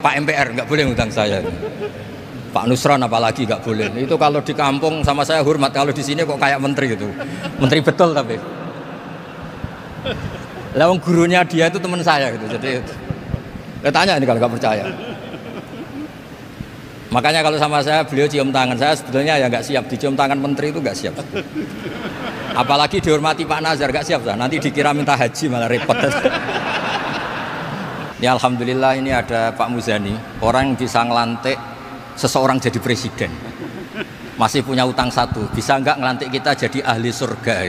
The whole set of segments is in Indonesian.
Pak MPR nggak boleh ngundang saya. Pak Nusron apalagi nggak boleh. Itu kalau di kampung sama saya hormat, kalau di sini kok kayak menteri gitu. Menteri betul tapi. Lawang gurunya dia itu teman saya gitu. Jadi tanya ini kalau nggak percaya. Makanya kalau sama saya beliau cium tangan, saya sebetulnya ya nggak siap dicium tangan menteri itu nggak siap. Apalagi dihormati Pak Nazar nggak siap lah. Nanti dikira minta haji malah repot. Ya alhamdulillah ini ada Pak Muzani, orang yang bisa ngelantik seseorang jadi presiden. Masih punya utang satu, bisa nggak ngelantik kita jadi ahli surga?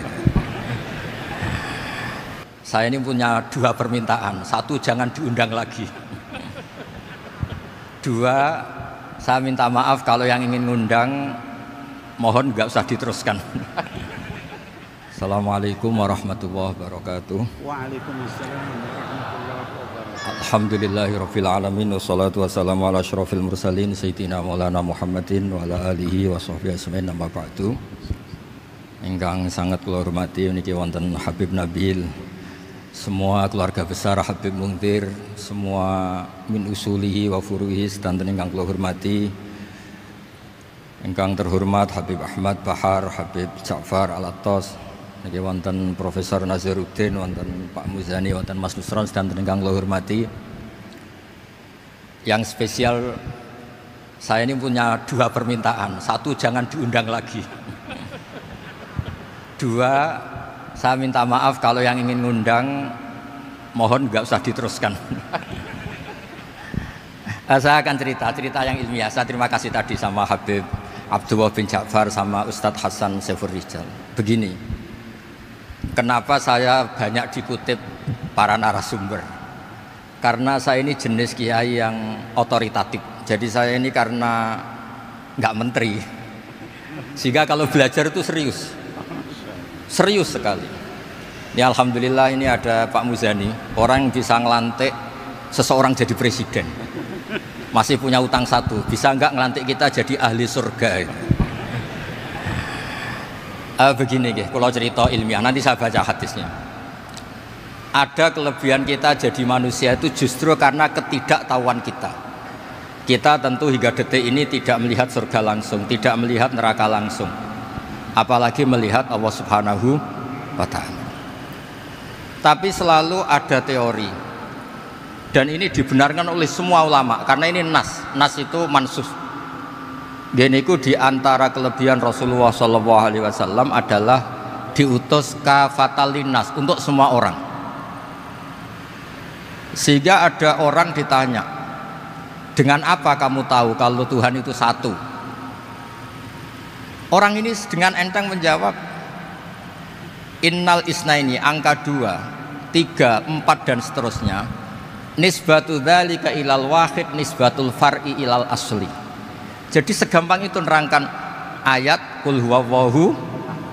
Saya ini punya dua permintaan, satu jangan diundang lagi. Dua, saya minta maaf kalau yang ingin ngundang mohon nggak usah diteruskan. Assalamualaikum warahmatullahi wabarakatuh. Waalaikumsalam warahmatullahi wabarakatuh. Alhamdulillahirabbil alamin wassalatu wassalamu ala asyrofil mursalin sayyidina maulana Muhammadin wa ala alihi wa sahbihi ajmain amma ba'du. Ingkang sangat kula hormati niki wonten Habib Nabil, semua keluarga besar Habib Muntir, semua min usulihi wa furuhi sedanten ingkang kula hormati. Ingkang terhormat Habib Ahmad Bahar, Habib Ja'far Al-Attas, niki wonten Profesor Nazaruddin, wonten Pak Muzani, wonten Mas Nusron sedanten ingkang kula hormati. Yang spesial saya ini punya dua permintaan. Satu jangan diundang lagi. Dua, saya minta maaf kalau yang ingin ngundang mohon nggak usah diteruskan. Saya akan cerita yang ilmiah. Saya terima kasih tadi sama Habib Abdullah bin Ja'far sama Ustadz Hasan Saifur Rijal. Begini, kenapa saya banyak dikutip para narasumber? Karena saya ini jenis kiai yang otoritatif. Jadi saya ini karena nggak menteri, sehingga kalau belajar itu serius sekali. Ya alhamdulillah ini ada Pak Muzani, orang yang bisa ngelantik seseorang jadi presiden. Masih punya utang satu, bisa nggak ngelantik kita jadi ahli surga? Begini kalau cerita ilmiah, nanti saya baca hadisnya. Ada kelebihan kita jadi manusia itu justru karena ketidaktahuan kita. Kita tentu hingga detik ini tidak melihat surga langsung, tidak melihat neraka langsung, apalagi melihat Allah Subhanahu wa Ta'ala. Tapi selalu ada teori, dan ini dibenarkan oleh semua ulama karena ini nas itu mansus. Gini ku di antara kelebihan Rasulullah SAW adalah diutus kafatan linnas untuk semua orang. Sehingga ada orang ditanya, dengan apa kamu tahu kalau Tuhan itu satu? Orang ini dengan enteng menjawab, innal isnaini, angka 2, 3, 4 dan seterusnya, nisbatu dzalika ilal wahid nisbatul far'i ilal asli. Jadi segampang itu nerangkan ayat qul huwallahu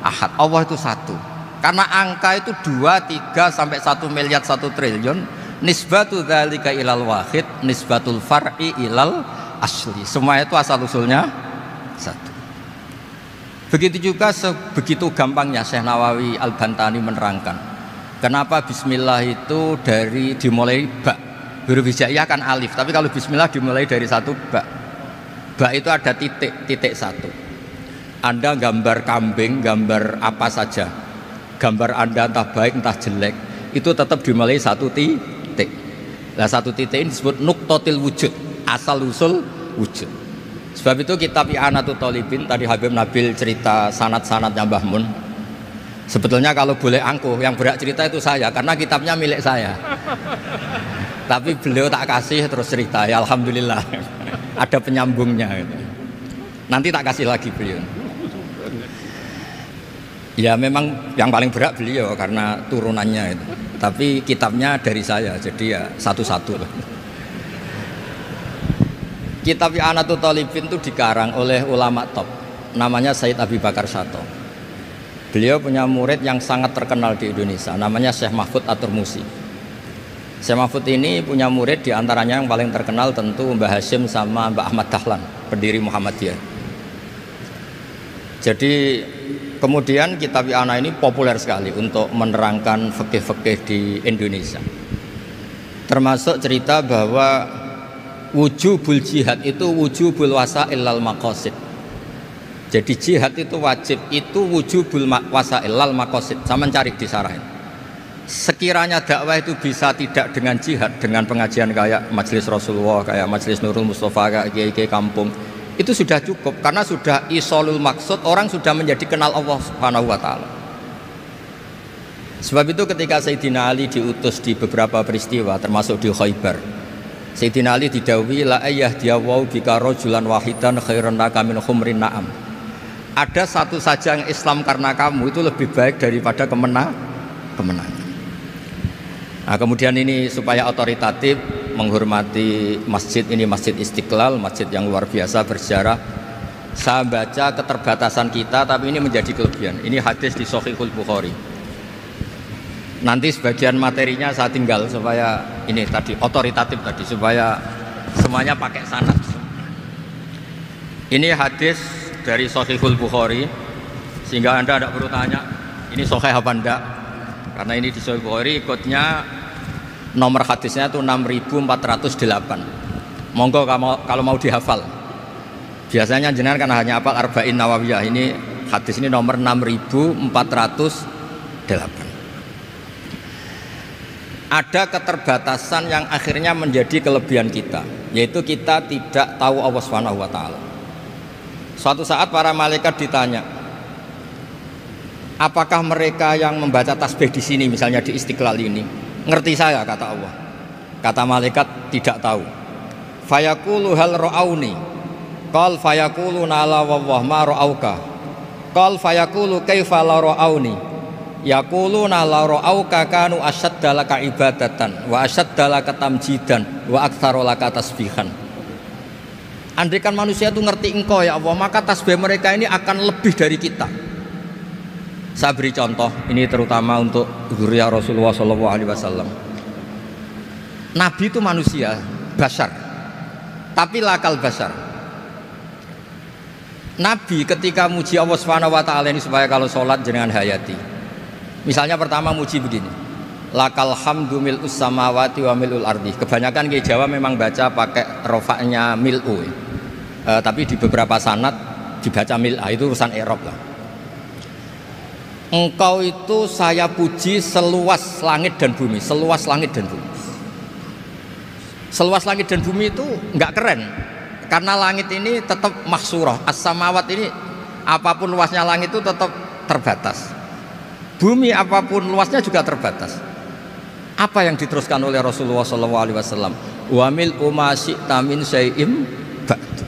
ahad, Allah itu satu. Karena angka itu 2, 3 sampai 1 miliar 1 triliun, nisbatu dzalika ilal wahid nisbatul far'i ilal asli. Semua itu asal usulnya satu. Begitu juga begitu gampangnya Syekh Nawawi Al-Bantani menerangkan kenapa bismillah itu dimulai ba. Huruf hijaiyah kan alif, tapi kalau bismillah dimulai dari satu ba. Ba itu ada titik satu. Anda gambar kambing, gambar apa saja, gambar Anda entah baik entah jelek, itu tetap dimulai satu titik. Nah satu titik ini disebut nuqtatil wujud, asal usul wujud. Sebab itu kitab I'anatul Thalibin, tadi Habib Nabil cerita sanad-sanadnya Mbah Mun. Sebetulnya kalau boleh angkuh, yang berhak cerita itu saya, karena kitabnya milik saya. Tapi beliau tak kasih terus cerita, ya alhamdulillah. Ada penyambungnya gitu. Nanti tak kasih lagi beliau. Ya memang yang paling berat beliau karena turunannya itu. Tapi kitabnya dari saya, jadi ya satu-satu. Kitab I'anatul Thalibin itu dikarang oleh ulama top, namanya Sayyid Abi Bakar Sato. Beliau punya murid yang sangat terkenal di Indonesia, namanya Syekh Mahfud At-Turmusi. Syekh Mahfud ini punya murid, diantaranya yang paling terkenal tentu Mbah Hashim sama Mbah Ahmad Dahlan, pendiri Muhammadiyah. Jadi kemudian kitab I'anah ini populer sekali untuk menerangkan fikih-fikih di Indonesia. Termasuk cerita bahwa wujubul jihad itu wujubul wasail lal maqasid. Jadi jihad itu wajib, itu wujubul wasail lal maqasid. Sama cari disarahin. Sekiranya dakwah itu bisa tidak dengan jihad, dengan pengajian kayak majelis Rasulullah, kayak majelis Nurul Mustafa, kayak kiai kampung, itu sudah cukup karena sudah isolul maksud, orang sudah menjadi kenal Allah Subhanahu wa taala. Sebab itu ketika Sayyidina Ali diutus di beberapa peristiwa termasuk di Khaybar, Sayyidina Ali didhawuhi la ayyahdiyawu bika rajulan wahidan khairan laka min humrin na'am. Ada satu saja yang Islam karena kamu itu lebih baik daripada kemenangan. Nah, kemudian ini supaya otoritatif menghormati masjid ini, Masjid Istiqlal, masjid yang luar biasa bersejarah. Saya baca keterbatasan kita, tapi ini menjadi kelebihan. Ini hadis di Shahihul Bukhari. Nanti sebagian materinya saya tinggal supaya ini tadi otoritatif tadi, supaya semuanya pakai sanad. Ini hadis dari Shahihul Bukhari, sehingga Anda tidak perlu tanya ini sahih apa enggak, karena ini di Shahihul Bukhari, ikutnya nomor hadisnya itu 6408. Monggo kalau mau dihafal. Biasanya jenengan kan hanya hafal Arba'in Nawawiyah. Ini hadis ini nomor 6408. Ada keterbatasan yang akhirnya menjadi kelebihan kita, yaitu kita tidak tahu Allah Subhanahu wa taala. Suatu saat para malaikat ditanya, apakah mereka yang membaca tasbih di sini, misalnya di Istiqlal ini, ngerti saya? Kata Allah. Kata malaikat, tidak tahu. Fayaqulu hal ra'auni. Qal fayaqulu la wallah ma ra'auka. Qal fayaqulu kaifa la ra'auni. Yaquluna la ra'auka kanu ashadda laka ibadatan wa ashadda laka tamjidan wa aktsara laka tasbihan. Andaikan manusia itu ngerti engkau ya Allah, maka tasbih mereka ini akan lebih dari kita. Saya beri contoh, ini terutama untuk dzurriyyah Rasulullah SAW. Nabi itu manusia, bashar, tapi lakal bashar. Nabi ketika muji Allah Subhanahu wa taala ini supaya kalau sholat jenengan hayati. Misalnya pertama muji begini, lakal hamdu mil'us samawati wa mil'ul ardi. Kebanyakan di Jawa memang baca pakai rofaknya mil'u, tapi di beberapa sanad dibaca mil'a, itu urusan i'rab lah. Engkau itu saya puji seluas langit dan bumi, seluas langit dan bumi. Seluas langit dan bumi itu enggak keren, karena langit ini tetap mahsurah, as-samawat ini apapun luasnya langit itu tetap terbatas. Bumi apapun luasnya juga terbatas. Apa yang diteruskan oleh Rasulullah SAW? Wa mil'u ma syi'ta min syai'im ba'du.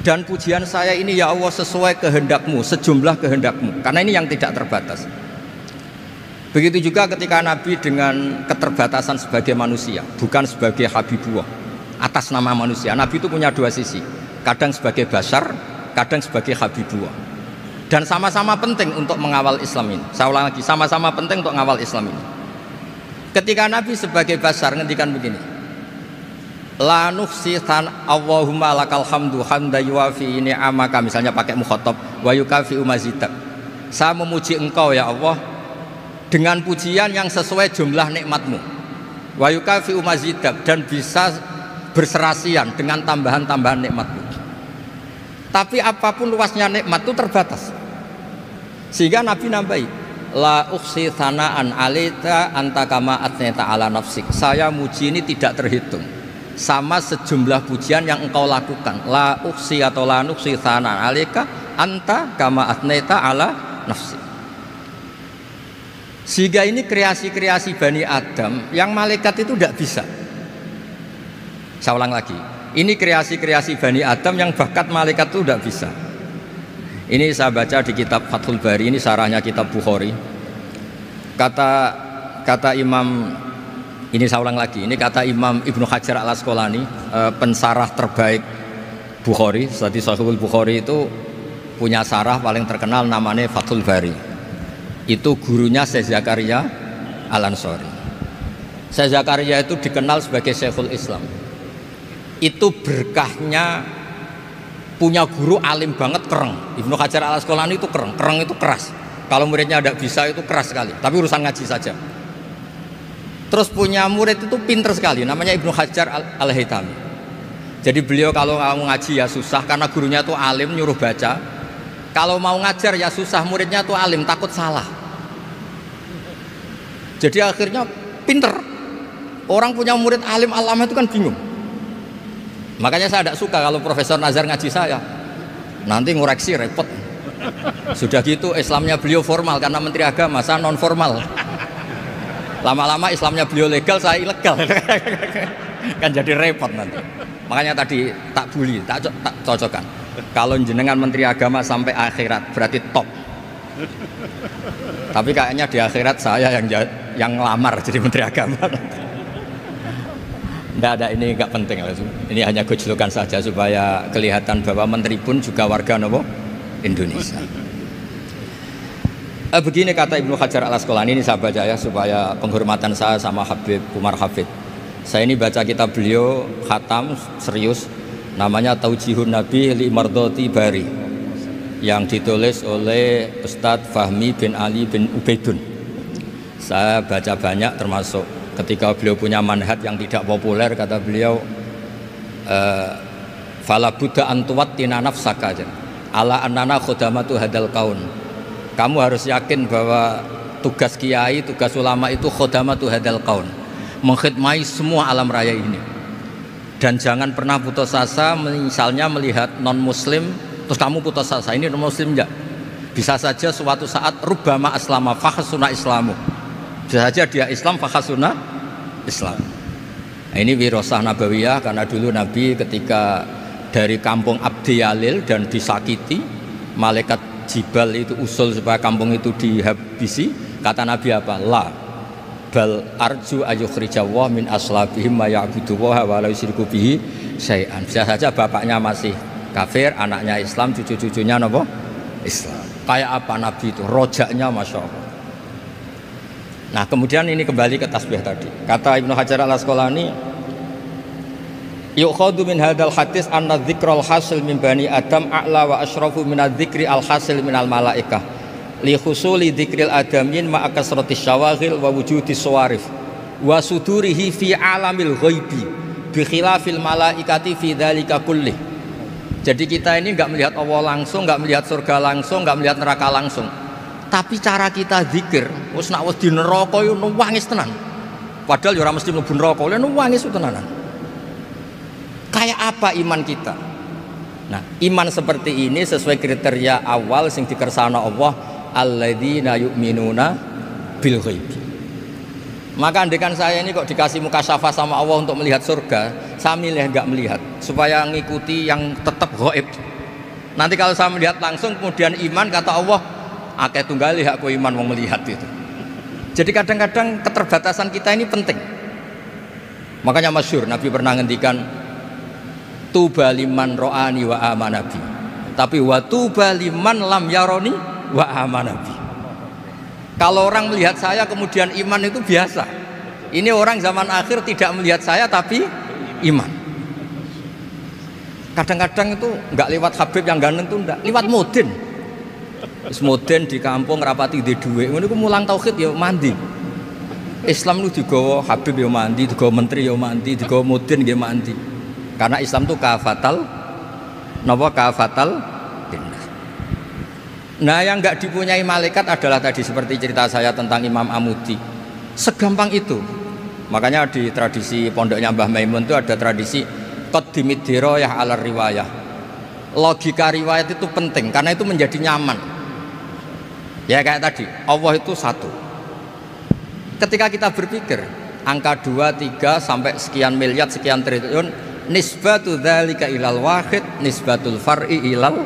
Dan pujian saya ini ya Allah sesuai kehendakmu, sejumlah kehendakmu. Karena ini yang tidak terbatas. Begitu juga ketika Nabi dengan keterbatasan sebagai manusia, bukan sebagai Habibullah, atas nama manusia. Nabi itu punya dua sisi, kadang sebagai bashar, kadang sebagai Habibullah. Dan sama-sama penting untuk mengawal Islam ini. Saya ulang lagi, sama-sama penting untuk mengawal Islam ini. Ketika Nabi sebagai bashar ngendikan begini, la nuhsi Allahumma lakal hamdu hamda yuwafi ni'amaka, misalnya pakai mukhatab, wa yukafi umazidak. Saya memuji engkau ya Allah dengan pujian yang sesuai jumlah nikmatmu, wa yukafi umazidak, dan bisa berserasian dengan tambahan-tambahan nikmatmu. Tapi apapun luasnya nikmat itu terbatas, sehingga Nabi nambahi, la ukhsi thana'an alaika anta kama atneta ala nafsik. Saya muji ini tidak terhitung, sama sejumlah pujian yang engkau lakukan. La ukhsi atau la nukhsi thana'an alaika anta kama atneta ala nafsik. Sehingga ini kreasi-kreasi Bani Adam yang malaikat itu tidak bisa. Saya ulang lagi, ini kreasi-kreasi Bani Adam yang bakat malaikat itu tidak bisa. Ini saya baca di kitab Fathul Bari, ini sarahnya kitab Bukhari. Kata Imam, ini saya ulang lagi, ini kata Imam Ibnu Hajar Al-Asqalani, pensarah terbaik Bukhari. Jadi Sahihul Bukhari itu punya sarah paling terkenal namanya Fathul Bari. Itu gurunya Syekh Zakaria Al-Ansari. Syekh Zakaria itu dikenal sebagai Syekhul Islam. Itu berkahnya punya guru alim banget, kereng. Ibnu Hajar Al-Asqalani itu kereng itu keras. Kalau muridnya tidak bisa itu keras sekali, tapi urusan ngaji saja. Terus punya murid itu pinter sekali, namanya Ibnu Hajar Al-Haytami. Jadi beliau kalau mau ngaji ya susah karena gurunya tuh alim nyuruh baca. Kalau mau ngajar ya susah, muridnya tuh alim takut salah. Jadi akhirnya pinter. Orang punya murid alim alama itu kan bingung. Makanya saya tidak suka kalau Profesor Nazar ngaji saya. Nanti ngoreksi repot. Sudah gitu Islamnya beliau formal karena Menteri Agama, saya non formal. Lama-lama Islamnya beliau legal, saya ilegal. Kan jadi repot nanti. Makanya tadi tak bully, tak cocokkan. Kalau jenengan Menteri Agama sampai akhirat berarti top. Tapi kayaknya di akhirat saya yang ngelamar jadi Menteri Agama. Tidak ada, ini nggak penting. Ini hanya gojlokan saja supaya kelihatan bahwa menteri pun juga warga nopo Indonesia. Begini kata Ibnu Hajar Al-Asqalani, ini saya baca ya supaya penghormatan saya sama Habib Umar Hafid. Saya ini baca kitab beliau khatam serius, namanya Taujihun Nabi li Mardhati Bari, yang ditulis oleh Ustadz Fahmi bin Ali bin Ubaidun. Saya baca banyak, termasuk ketika beliau punya manhaj yang tidak populer, kata beliau fala buddha antuwattina nafsaka ala annana khudamatu hadal kaun. Kamu harus yakin bahwa tugas kiai, tugas ulama itu khudamatu hadal kaun, mengkhidmati semua alam raya ini. Dan jangan pernah putus asa, misalnya melihat non muslim terus kamu putus asa, ini non muslim enggak. Bisa saja suatu saat rubbama aslama fakhsuna islamu, bisa saja dia Islam fakhsuna Islam. Nah, ini wirasah nabawiyah, karena dulu Nabi ketika dari kampung Abdi Yalil dan disakiti, malaikat Jibal itu usul supaya kampung itu dihabisi, kata Nabi apa? La bal arju ayukhrijawah min aslabihim ma ya'budu wa la yusyriku bihi syai'an. Bisa saja bapaknya masih kafir, anaknya Islam, cucu-cucunya napa? Islam. Kayak apa Nabi itu? Rojaknya Masya Allah. Nah kemudian ini kembali ke tasbih tadi. Kata Ibnu Hajar Al-Asqalani, yukhadu min hadal hadis anna dzikral hasil min bani adam a'la wa asyrafu min adzikri al hasil min al malaikah li husuli dzikril adamin ma kasratis syawaghil wa wujudis sawarif wa sudurihi fi alamil ghaibi bi khilafil malaikati fi dzalika kulli. Jadi kita ini enggak melihat Allah langsung, enggak melihat surga langsung, enggak melihat neraka langsung. Tapi cara kita zikir, wis nak wis di neraka yo nuwangis tenan. Padahal yo ora mesti mlebu neraka, lha nuwangis tenanan. Kayak apa iman kita? Nah, iman seperti ini sesuai kriteria awal sing dikersana Allah, alladzina yu'minuna bil ghaibi. Maka andekan saya ini kok dikasih mukasyafah sama Allah untuk melihat surga, saya milih enggak melihat supaya ngikuti yang tetap gaib. Nanti kalau saya melihat langsung kemudian iman, kata Allah, akeh tunggali aku iman mau melihat itu. Jadi kadang-kadang keterbatasan kita ini penting. Makanya masyhur Nabi pernah ngendikan tuba liman ro'ani wa amanabi, tapi wa tuba liman lam yaroni wa amanabi. Kalau orang melihat saya kemudian iman itu biasa. Ini orang zaman akhir tidak melihat saya tapi iman. Kadang-kadang itu enggak lewat Habib yang ganteng itu enggak, lewat Mudin. Mudin di kampung rapati di duwe, ngono iku mulang tauhid ya mandi. Islam lu digawa Habib ya mandi, digawa menteri ya mandi, digawa Mudin ya mandi. Karena Islam itu kafatal napa kafatal dinnas. Nah yang enggak dipunyai malaikat adalah tadi seperti cerita saya tentang Imam Amudi. Segampang itu. Makanya di tradisi pondoknya Mbah Maimun itu ada tradisi qaddimid dirayah ala riwayah. Logika riwayat itu penting karena itu menjadi nyaman. Ya kayak tadi, Allah itu satu. Ketika kita berpikir angka 2, 3 sampai sekian miliar, sekian triliun, nisbatu dzalika ilal wahid, nisbatul far'i ilal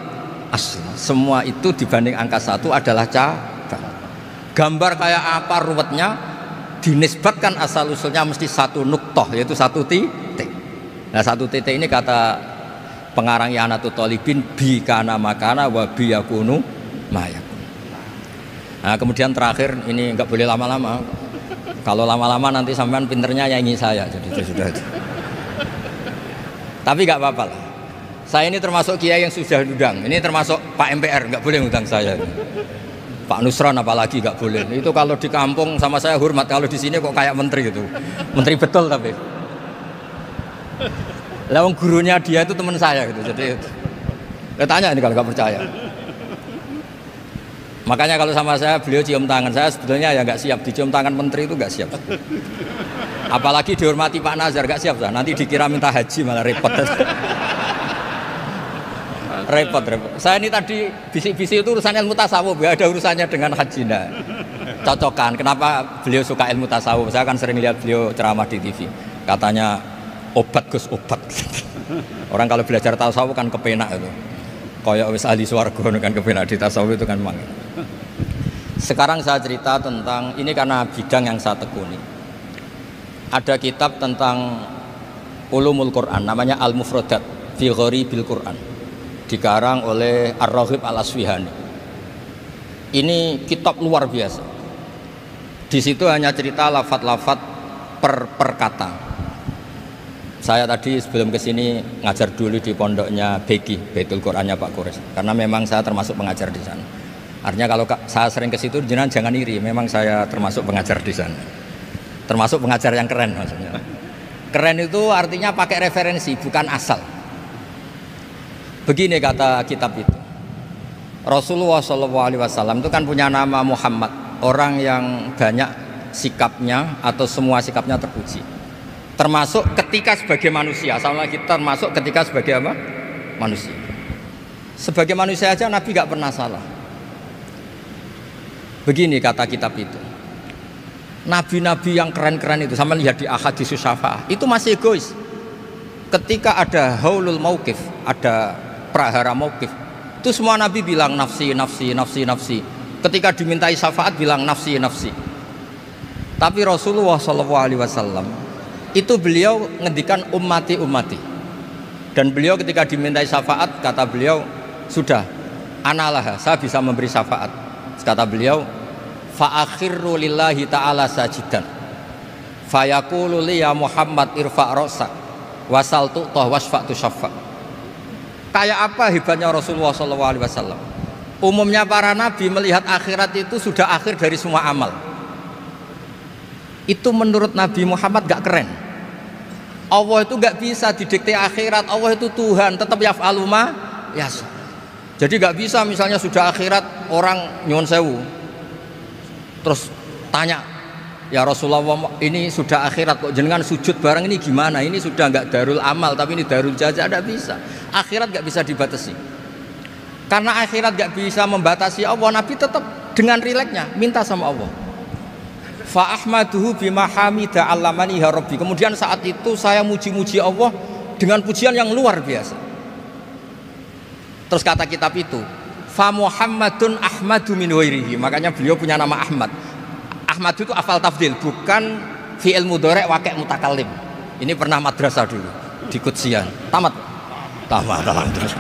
asl. Semua itu dibanding angka 1 adalah cabang. Gambar kayak apa ruwetnya, dinisbatkan asal usulnya mesti satu nuktoh, yaitu satu titik. Nah satu titik ini kata pengarang Ianatul Thalibin, bi kana makana wa bi yakunu mayakun. Nah kemudian terakhir ini enggak boleh lama-lama. Kalau lama-lama nanti sampean pinternya nyanyi saya, jadi itu sudah. Tapi enggak apa-apa lah. Saya ini termasuk kiai yang sudah diundang. Ini termasuk Pak MPR, enggak boleh ngundang saya. Pak Nusron apalagi enggak boleh. Itu kalau di kampung sama saya hormat, kalau di sini kok kayak menteri gitu. Menteri betul tapi. Lah wong gurunya dia itu teman saya gitu. Jadi tanya ini kalau nggak percaya. Makanya kalau sama saya beliau cium tangan, saya sebetulnya ya nggak siap dicium tangan menteri itu nggak siap. Apalagi dihormati Pak Nazar nggak siap lah. Nanti dikira minta haji malah repot. repot. Saya ini tadi bisik-bisik itu urusan ilmu tasawuf, ya ada urusannya dengan haji. Nah, cocokan. Kenapa beliau suka ilmu tasawuf? Saya kan sering lihat beliau ceramah di TV. Katanya obat Gus obat. Orang kalau belajar tasawuf kan kepenak itu. Kayak wis ahli swarga kan kepenak di tasawuf itu kan memang. Sekarang saya cerita tentang ini karena bidang yang saya tekuni. Ada kitab tentang ulumul Quran namanya Al-Mufradat fi Gharibil Quran. Dikarang oleh Ar-Raghib Al-Asfihani. Ini kitab luar biasa. Di situ hanya cerita lafat-lafat per kata. Saya tadi sebelum kesini ngajar dulu di pondoknya Beki, Baitul Qurannya Pak Kures. Karena memang saya termasuk pengajar di sana. Artinya kalau saya sering ke situ jangan iri, memang saya termasuk pengajar di sana. Termasuk pengajar yang keren maksudnya. Keren itu artinya pakai referensi, bukan asal. Begini kata kitab itu. Rasulullah SAW itu kan punya nama Muhammad, orang yang banyak sikapnya atau semua sikapnya terpuji. Termasuk ketika sebagai manusia, sama lagi termasuk ketika sebagai apa? Manusia. Sebagai manusia aja Nabi gak pernah salah. Begini kata kitab itu. Nabi-nabi yang keren-keren itu, sama lihat di Ahaditsus Syafa'ah, itu masih egois. Ketika ada haulul mauqif, ada prahara mauqif, itu semua Nabi bilang nafsi, nafsi, nafsi, nafsi. Ketika dimintai syafaat bilang nafsi, nafsi. Tapi Rasulullah SAW itu beliau ngendikan ummati, ummati. Dan beliau ketika dimintai syafaat kata beliau sudah, analah, saya bisa memberi syafaat. Kata beliau, fa'akhirru lillahi ta'ala sajidan fayaqulu li ya Muhammad irfa' ra'sak wasal tu'tah wasfa'tu syafa'. Kayak apa hebatnya Rasulullah SAW? Umumnya para nabi melihat akhirat itu sudah akhir dari semua amal. Itu menurut Nabi Muhammad gak keren. Allah itu gak bisa didikte akhirat. Allah itu Tuhan, tetap yaf'alu ma yasha. Jadi gak bisa misalnya sudah akhirat orang nyuwun sewu terus tanya, ya Rasulullah ini sudah akhirat kok jenengan sujud bareng ini gimana? Ini sudah nggak darul amal tapi ini darul jaza. Tidak bisa. Akhirat nggak bisa dibatasi. Karena akhirat nggak bisa membatasi Allah, Nabi tetap dengan rileksnya minta sama Allah. Fa ahmaduhu bima hamida 'allamani ya rabbi. Kemudian saat itu saya muji-muji Allah dengan pujian yang luar biasa. Terus kata kitab itu, fa Muhammadun Ahmadu min wairihi. Makanya beliau punya nama Ahmad. Ahmad itu afal tafdil, bukan fi'il mudhari' waqi' mutakallim. Ini pernah madrasah dulu di Kutsian. Tamat. Terus.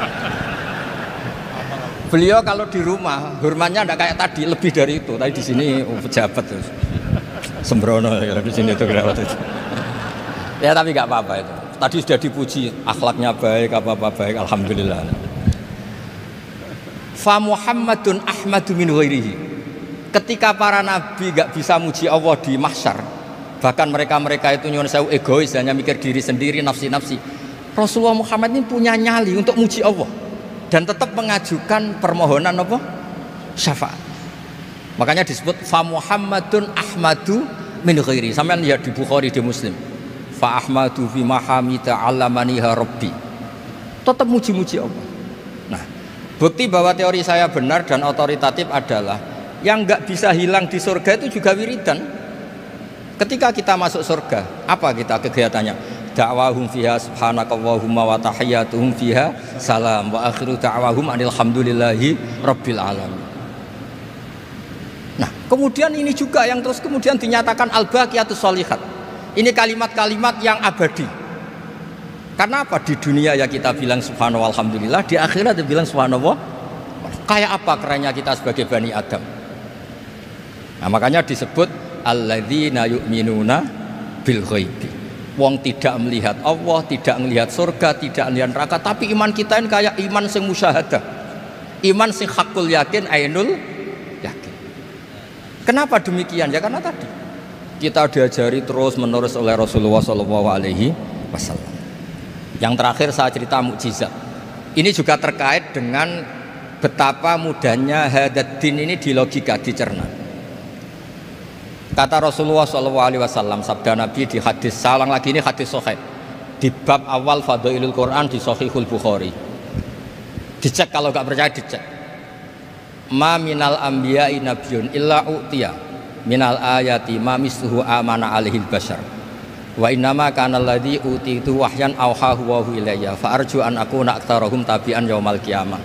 Beliau kalau di rumah hormatnya tidak kayak tadi, lebih dari itu. Tadi di sini pejabat terus. Sembrono ya di sini itu kenapa itu. Ya tapi nggak apa-apa itu. Tadi sudah dipuji, akhlaknya baik, apa-apa baik, alhamdulillah. Fa Muhammadun Ahmadu min ghairihi. Ketika para nabi gak bisa muji Allah di mahsyar, bahkan mereka itu nyuwun sewu egois, hanya mikir diri sendiri, nafsi-nafsi. Rasulullah Muhammad ini punya nyali untuk muji Allah dan tetap mengajukan permohonan apa? Syafaat. Makanya disebut fa Muhammadun Ahmadu min ghairihi. Sampeyan lihat di Bukhari, di Muslim. Fa Ahmadu fi mahamida 'allamani ya rabbi. Tetap muji-muji Allah. Nah, bukti bahwa teori saya benar dan otoritatif adalah yang nggak bisa hilang di surga itu juga wiridan. Ketika kita masuk surga, apa kita kegiatannya? Da'wahum fiha subhanakallahumma wa tahiyyatuhum fiha salam wa akhiru da'wahum alhamdulillahi rabbil alamin. Nah, kemudian ini juga yang terus kemudian dinyatakan al-baqiyatus sholihat. Ini kalimat-kalimat yang abadi. Karena apa? Di dunia ya kita bilang subhanallah alhamdulillah, di akhirat dia bilang subhanallah. Kayak apa kerennya kita sebagai Bani Adam? Nah, makanya disebut alladzina yu'minuna bil ghaibi. Wong tidak melihat Allah, tidak melihat surga, tidak melihat neraka, tapi iman kita ini kayak iman sing musyahadah. Iman sing hakul yakin, ainul yakin. Kenapa demikian? Ya karena tadi kita diajari terus menerus oleh Rasulullah SAW. Yang terakhir saya cerita mukjizat. Ini juga terkait dengan betapa mudahnya hadad din ini di logika, dicerna. Kata Rasulullah SAW, sabda Nabi di hadis, saya ulang lagi, ini hadis sahih di bab awal Fadailul Quran di Sahihul Bukhari. Dicek, kalau nggak percaya dicek. Ma minal anbiya'i nabiyyun illa u'tiya minal ayati ma misluhu amana alaihil bashar wa innama kana alladhi utitu wahyan awhahu wa hu ilayya fa arju an akuna aktsarahum tabi'an yaumal qiyamah.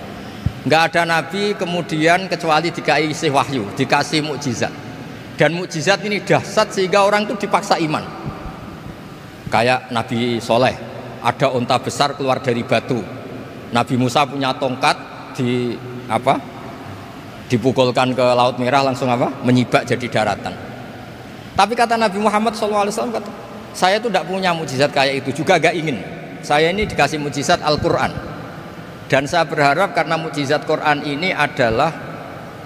Enggak ada nabi kemudian kecuali dikasih wahyu, dikasih mukjizat. Dan mukjizat ini dahsyat sehingga orang itu dipaksa iman. Kayak Nabi Soleh, ada unta besar keluar dari batu. Nabi Musa punya tongkat dipukulkan ke Laut Merah langsung menyibak jadi daratan. Tapi kata Nabi Muhammad SAW, kata, saya itu tidak punya mukjizat kayak itu, juga gak ingin. Saya ini dikasih mukjizat Al-Quran. Dan saya berharap karena mukjizat Quran ini adalah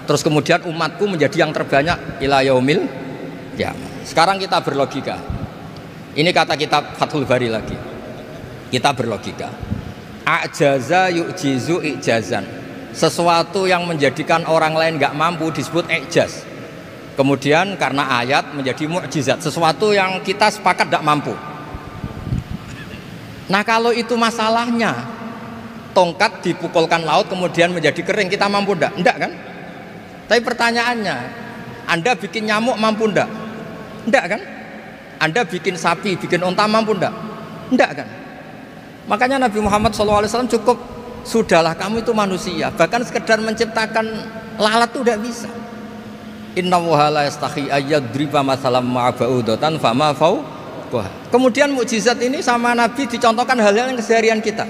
terus kemudian umatku menjadi yang terbanyak ila yaumil qiyamah. Sekarang kita berlogika. Ini kata kitab Fathul Bari lagi. Kita berlogika. A'jaza yu'jizu i'jazan. Sesuatu yang menjadikan orang lain nggak mampu disebut i'jaz. Kemudian karena ayat menjadi mukjizat, sesuatu yang kita sepakat tidak mampu. Nah, kalau itu masalahnya, tongkat dipukulkan laut kemudian menjadi kering, kita mampu enggak? Enggak kan? Tapi pertanyaannya, Anda bikin nyamuk mampu enggak? Enggak kan? Anda bikin sapi, bikin unta mampu enggak? Enggak kan? Makanya Nabi Muhammad SAW cukup, sudahlah kamu itu manusia, bahkan sekedar menciptakan lalat itu tidak bisa. Inna wahala yastahi ayyadriba masalam ma'aba'udatan fama fawqaha. Kemudian mukjizat ini sama Nabi dicontohkan hal-hal yang keseharian kita.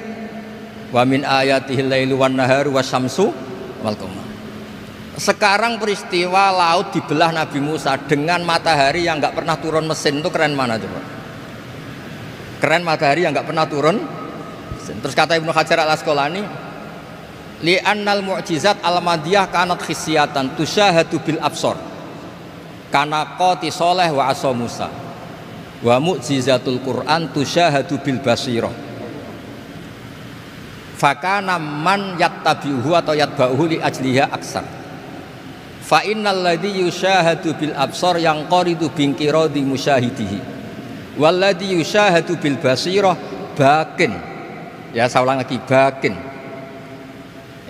Wa min ayatihil lailu wan naharu wasyamsu wal qamar. Sekarang peristiwa laut dibelah Nabi Musa dengan matahari yang nggak pernah turun mesin, itu keren mana coba? Keren matahari yang nggak pernah turun mesin. Terus kata Ibnu Hajar al-Asqalani, li'annal mu'jizat al-madiyah kanat khisyatan tusyahadu bil absor kana qati soleh wa asa Musa wa mu'jizatul Quran tusyahadu bil basirah fakana man yattabi'uhu atau yatba'uhu li ajliha aksar fa innal ladzi yusyahadu bil absar yang qaridu bingkiradi musyahidihi wal ladzi yusyahadu bil basirah bakin. Ya, saya ulang lagi, bakin.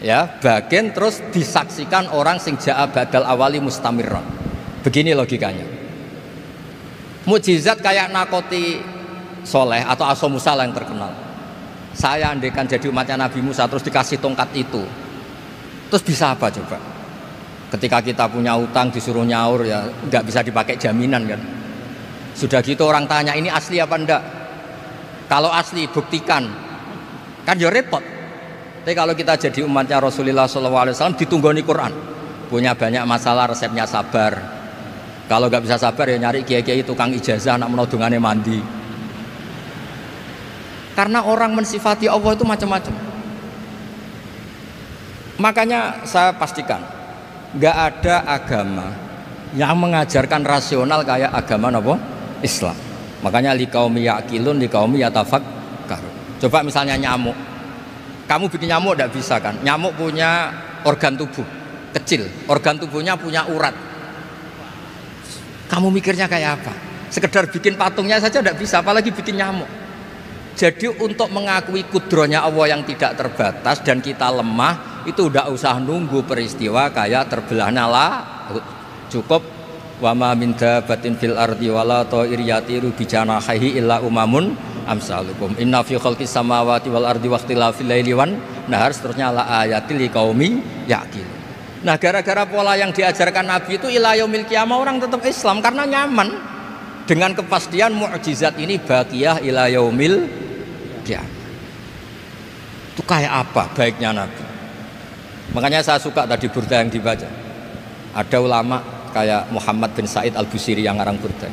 Ya, bagian terus disaksikan orang sing ja'a badal awali mustamirron. Begini logikanya. Mukjizat kayak nakoti Soleh atau Asa Musa yang terkenal. Saya andaikan jadi umatnya Nabi Musa terus dikasih tongkat itu, terus bisa apa coba? Ketika kita punya utang disuruh nyaur, ya nggak bisa dipakai jaminan kan. Sudah gitu orang tanya ini asli apa enggak? Kalau asli buktikan, kan ya repot. Tapi kalau kita jadi umatnya Rasulullah SAW ditunggoni Quran, punya banyak masalah resepnya sabar. Kalau nggak bisa sabar ya nyari kiai-kiai tukang ijazah anak menodongannya mandi. Karena orang mensifati Allah itu macam-macam. Makanya saya pastikan nggak ada agama yang mengajarkan rasional kayak agama apa? Islam. Makanya liqaumi yaqilun liqaumi yatafakkarun. Coba misalnya nyamuk. Kamu bikin nyamuk tidak bisa kan? Nyamuk punya organ tubuh kecil, organ tubuhnya punya urat. Kamu mikirnya kayak apa? Sekedar bikin patungnya saja tidak bisa, apalagi bikin nyamuk. Jadi untuk mengakui kudrohnya Allah yang tidak terbatas dan kita lemah, itu tidak usah nunggu peristiwa kayak terbelahnya laut. Cukup wa ma min dabbatin fil ardi wala ta'ir yatiru bi janahihi illa umamun amsalukum inna fi khalqis samawati wal ardi waqtilafil laili wan nahar, seterusnya la ayatil liqaumi yaqilun. Nah, gara-gara pola yang diajarkan Nabi itu ila yaumil qiyamah orang tetap Islam karena nyaman dengan kepastian mukjizat ini baqiyah ila yaumil qiyamah. Itu kayak apa baiknya Nabi. Makanya saya suka tadi burda yang dibaca. Ada ulama kayak Muhammad bin Said Al-Busiri yang ngarang burda.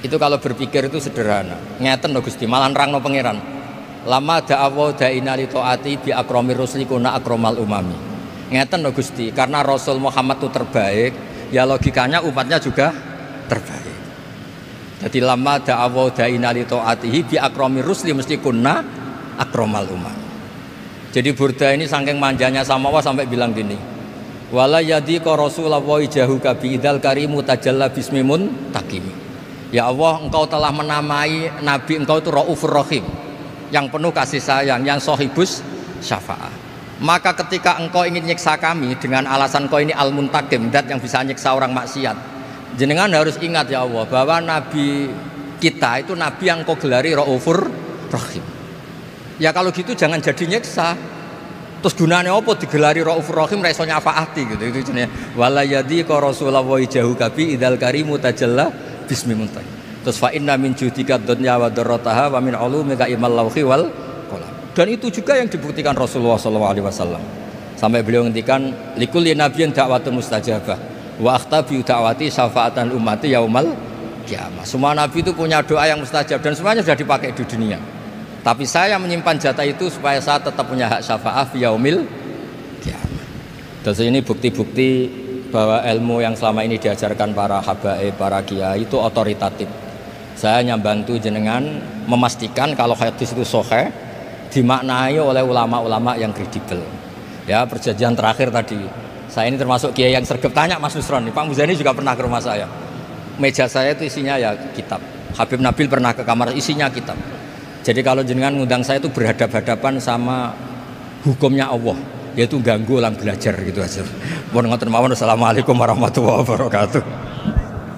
Itu kalau berpikir itu sederhana. Ngeten lho Gusti, malah nerangno pangeran. Lama da'awa da'ina li ta'ati bi akramir rusli kuna akramal umami. Ngeten lho Gusti, karena Rasul Muhammad itu terbaik, ya logikanya umatnya juga terbaik. Jadi lama da'awa da'ina li ta'atihi bi akramir rusli mesti kuna akramal umam. Jadi Burda ini saking manjanya sama Allah sampai bilang gini, wala yadhiqa Rasulullah jahuka biidal karimu tajalla bismimun takimi. Ya Allah, engkau telah menamai Nabi engkau itu Raufur Rahim, yang penuh kasih sayang, yang sohibus syafa'ah. Maka ketika engkau ingin nyiksa kami dengan alasan engkau ini al-muntakim, dat yang bisa nyiksa orang maksiat, jenengan harus ingat ya Allah bahwa Nabi kita itu Nabi yang kau gelari Raufur Rahim. Ya kalau gitu jangan jadi nyiksa. Terus gunanya apa digelari Raufur Rahim reso nyafaati gitu. Itu jenenge wala yadhiqa Rasulullah jahuka biidal karimu tajalla bismi muntak. Terus fa inna min judika dunya wa darrataha wa min ulumika ilmal lawhi wal qalam. Dan itu juga yang dibuktikan Rasulullah SAW. Sampai beliau ngendikan likulli nabiyyin da'watun mustajabah wa akhtabi da'wati syafaatan ummati yaumal kiamah. Semua nabi itu punya doa yang mustajab dan semuanya sudah dipakai di dunia. Tapi saya menyimpan jatah itu supaya saya tetap punya hak syafaat fi yaumil kiamah. Terus ini bukti-bukti bahwa ilmu yang selama ini diajarkan para habaib, para kiai itu otoritatif. Saya hanya bantu jenengan memastikan kalau hadis itu sahih dimaknai oleh ulama-ulama yang kredibel. Ya, perjanjian terakhir tadi. Saya ini termasuk kiai yang sergap tanya Mas Nusron. Pak Muzani juga pernah ke rumah saya. Meja saya itu isinya ya kitab. Habib Nabil pernah ke kamar isinya kitab. Jadi kalau jenengan ngundang saya itu berhadapan-hadapan sama hukumnya Allah, yaitu ganggu orang belajar gitu aja. Mohon ngoten mawon. Assalamualaikum warahmatullahi wabarakatuh.